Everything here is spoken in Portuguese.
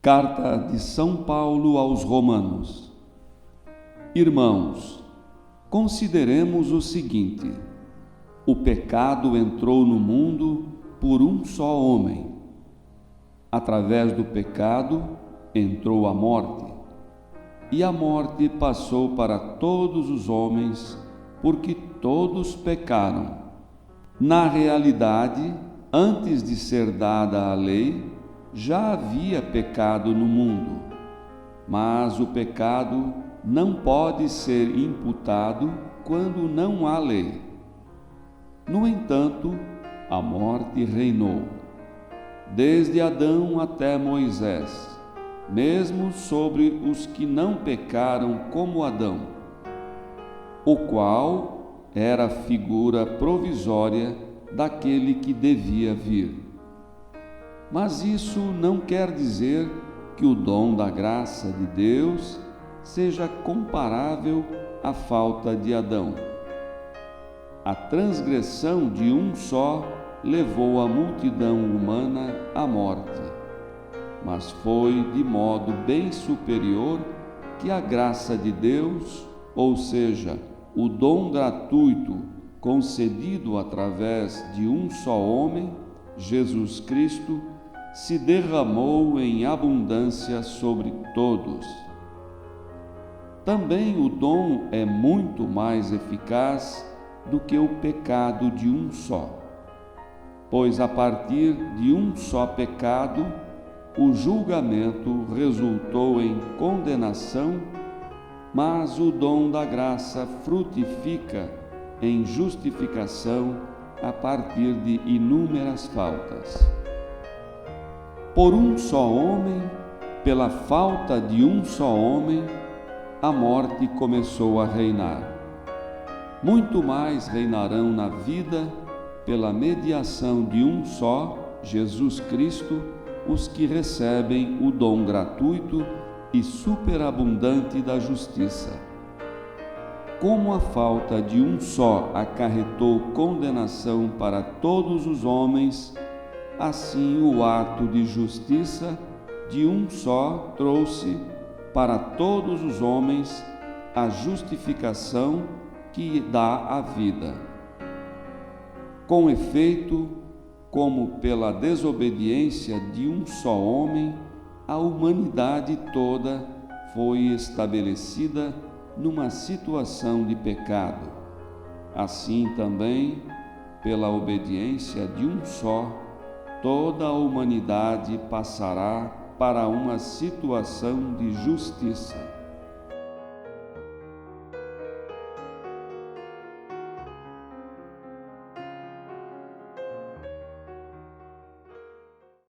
Carta de São Paulo aos Romanos. Irmãos, consideremos o seguinte: o pecado entrou no mundo por um só homem. Através do pecado entrou a morte, e a morte passou para todos os homens, porque todos pecaram. Na realidade, antes de ser dada a lei, já havia pecado no mundo, mas o pecado não pode ser imputado quando não há lei. No entanto, a morte reinou, desde Adão até Moisés, mesmo sobre os que não pecaram como Adão, o qual era a figura provisória daquele que devia vir. Mas isso não quer dizer que o dom da graça de Deus seja comparável à falta de Adão. A transgressão de um só levou a multidão humana à morte, mas foi de modo bem superior que a graça de Deus, ou seja, o dom gratuito concedido através de um só homem, Jesus Cristo, se derramou em abundância sobre todos. Também o dom é muito mais eficaz do que o pecado de um só, pois a partir de um só pecado, o julgamento resultou em condenação, mas o dom da graça frutifica em justificação a partir de inúmeras faltas. Por um só homem, pela falta de um só homem, a morte começou a reinar. Muito mais reinarão na vida, pela mediação de um só, Jesus Cristo, os que recebem o dom gratuito e superabundante da justiça. Como a falta de um só acarretou condenação para todos os homens, assim o ato de justiça de um só trouxe para todos os homens a justificação que dá a vida. Com efeito, como pela desobediência de um só homem, a humanidade toda foi estabelecida numa situação de pecado, assim também, pela obediência de um só, toda a humanidade passará para uma situação de justiça.